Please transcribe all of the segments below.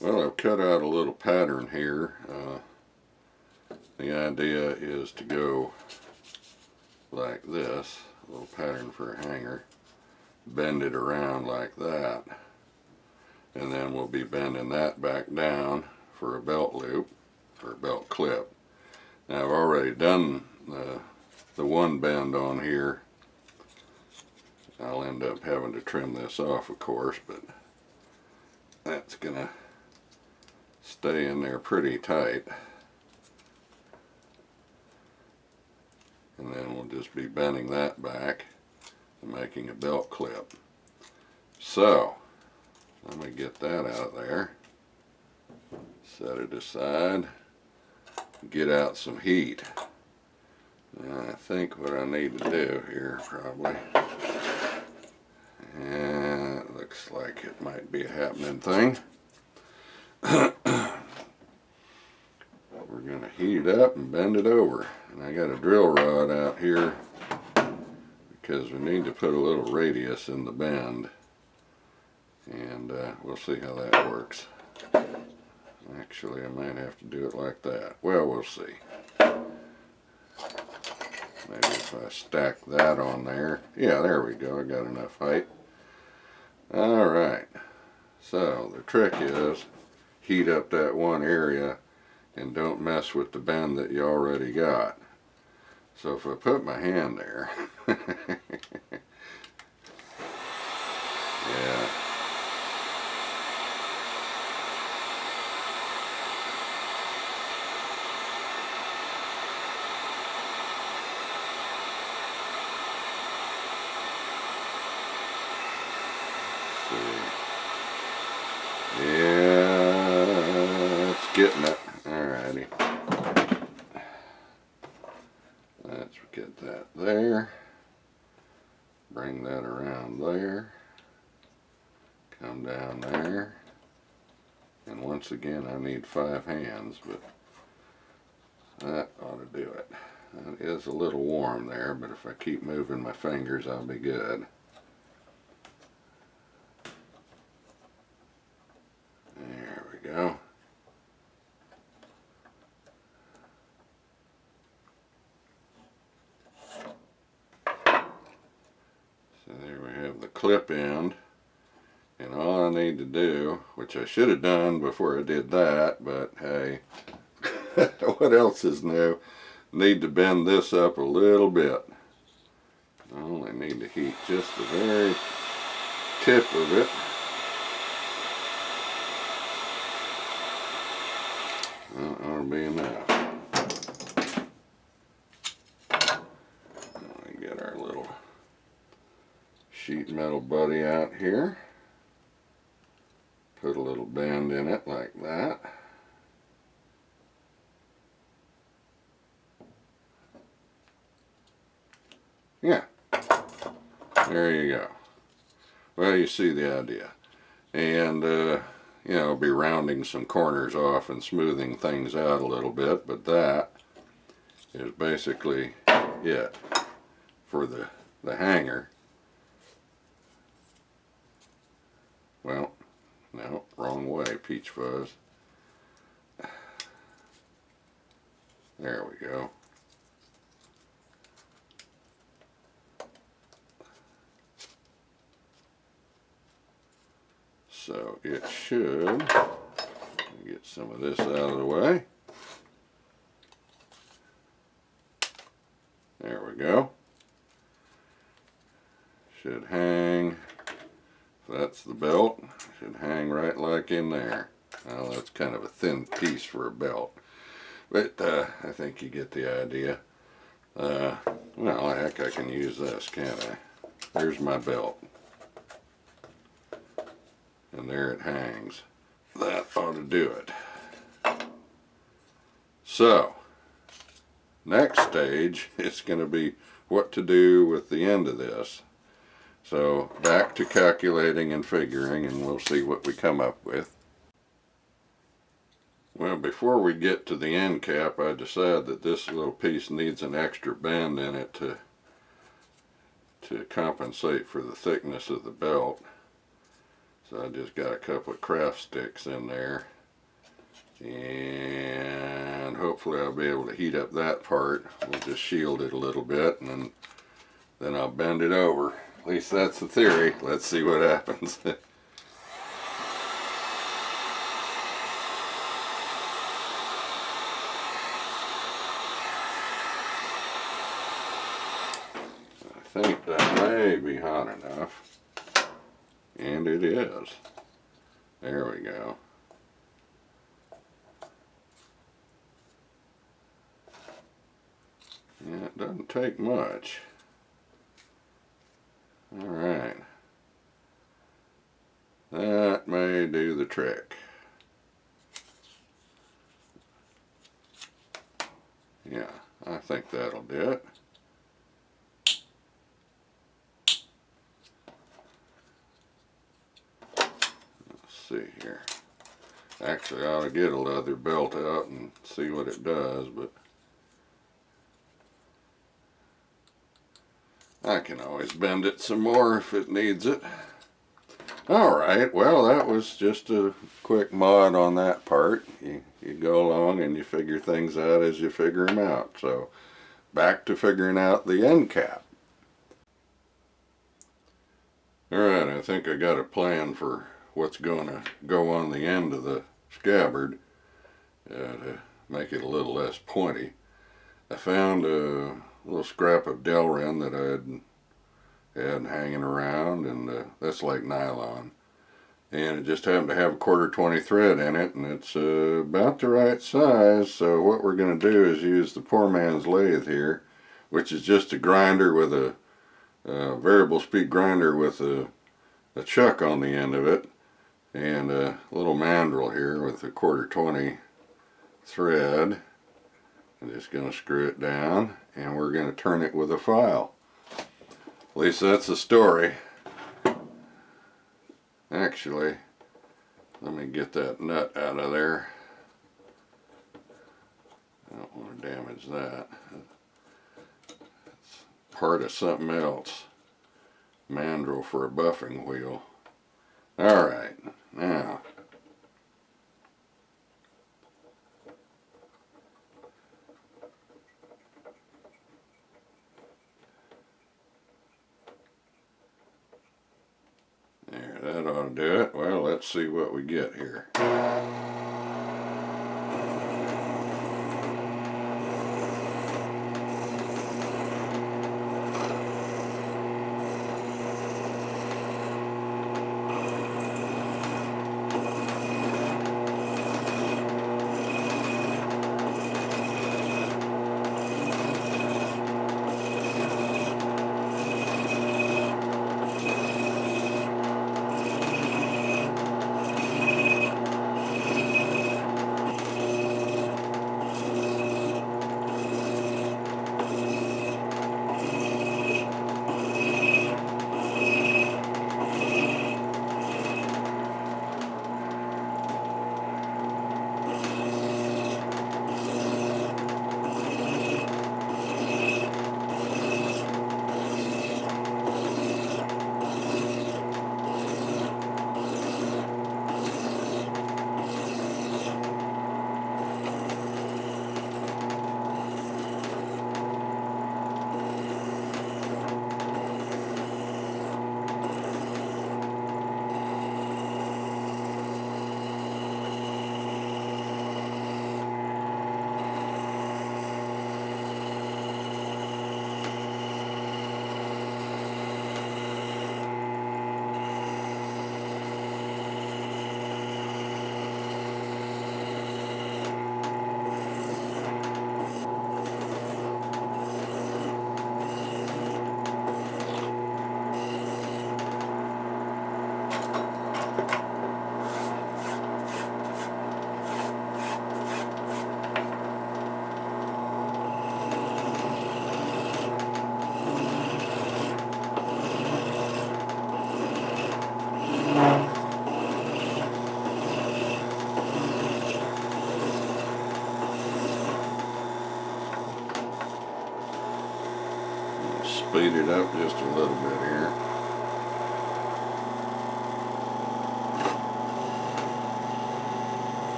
Well, I've cut out a little pattern here. The idea is to go like this, a little pattern for a hanger, bend it around like that, and then we'll be bending that back down for a belt loop, or a belt clip. Now I've already done the one bend on here. I'll end up having to trim this off, of course, but that's gonna stay in there pretty tight. And then we'll just be bending that back and making a belt clip. So, let me get that out of there. Set it aside. Get out some heat. And I think what I need to do here probably, and it looks like it might be a happening thing. We're going to heat it up and bend it over. And I got a drill rod out here because we need to put a little radius in the bend. And we'll see how that works. Actually, I might have to do it like that. Well, we'll see. Maybe if I stack that on there. Yeah, there we go. I got enough height. Alright. So, the trick is heat up that one area and don't mess with the bend that you already got. So if I put my hand there, yeah. Yeah, it's getting it. Alrighty. Let's get that there. Bring that around there. Come down there. And once again, I need 5 hands, but that ought to do it. It is a little warm there, but if I keep moving my fingers, I'll be good. There we go. So there we have the clip end. And all I need to do, which I should have done before I did that, but hey, what else is new? Need to bend this up a little bit. I only need to heat just the very tip of it. That ought to be enough. Let me get our little sheet metal buddy out here. Put a little bend in it like that. Yeah, there you go. Well, you see the idea. And, you know, I'll be rounding some corners off and smoothing things out a little bit, but that is basically it for the hanger. Well, no, wrong way, peach fuzz. There we go. So it should, get some of this out of the way. There we go. Should hang, if that's the belt, should hang right like in there. Well, that's kind of a thin piece for a belt, but I think you get the idea. Well, heck, I can use this, can't I? There's my belt. And there it hangs. That ought to do it. So, next stage is going to be what to do with the end of this. So, back to calculating and figuring, and we'll see what we come up with. Well, before we get to the end cap, I decided that this little piece needs an extra bend in it to compensate for the thickness of the belt. So I just got a couple of craft sticks in there, and hopefully I'll be able to heat up that part. We'll just shield it a little bit, and then I'll bend it over. At least that's the theory. Let's see what happens. I think that may be hot enough, and it is. There we go. Yeah, it doesn't take much. Alright. That may do the trick. Yeah, I think that'll do it. Let's see here. Actually, I ought to get a leather belt out and see what it does, but I can always bend it some more if it needs it. Alright, well, that was just a quick mod on that part. You go along and you figure things out as you figure them out. So, back to figuring out the end cap. Alright, I think I got a plan for what's going to go on the end of the scabbard to make it a little less pointy. I found a little scrap of Delrin that I had hanging around, and that's like nylon, and it just happened to have a 1/4 thread in it, and it's about the right size. So what we're going to do is use the poor man's lathe here, which is just a grinder with a variable speed grinder with a chuck on the end of it, and a little mandrel here with a 1/4 thread. I'm just going to screw it down, and we're going to turn it with a file. At least that's the story. Actually, let me get that nut out of there. I don't want to damage that. It's part of something else. Mandrel for a buffing wheel. Alright, now there, that ought to do it. Well, let's see what we get here. Speed it up just a little bit here.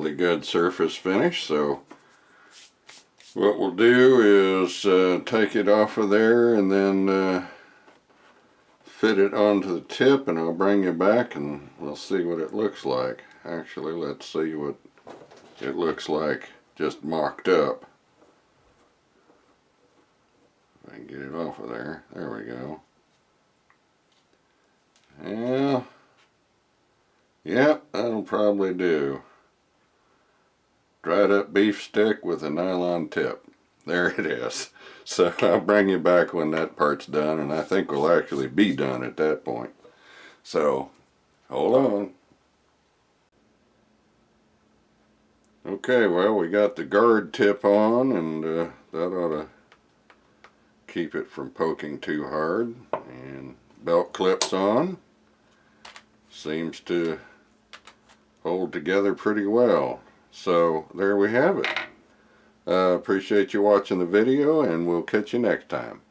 reasonably good surface finish. So what we'll do is take it off of there and then fit it onto the tip, and I'll bring you back and we'll see what it looks like. Actually, let's see what it looks like just mocked up. If I can get it off of there. There we go. Yeah. Yep, that'll probably do. Dried up beef stick with a nylon tip. There it is. So I'll bring you back when that part's done, and I think we'll actually be done at that point. So, hold on. Okay, well, we got the guard tip on, and that ought to keep it from poking too hard. And belt clips on. Seems to hold together pretty well. So there we have it. Appreciate you watching the video, and we'll catch you next time.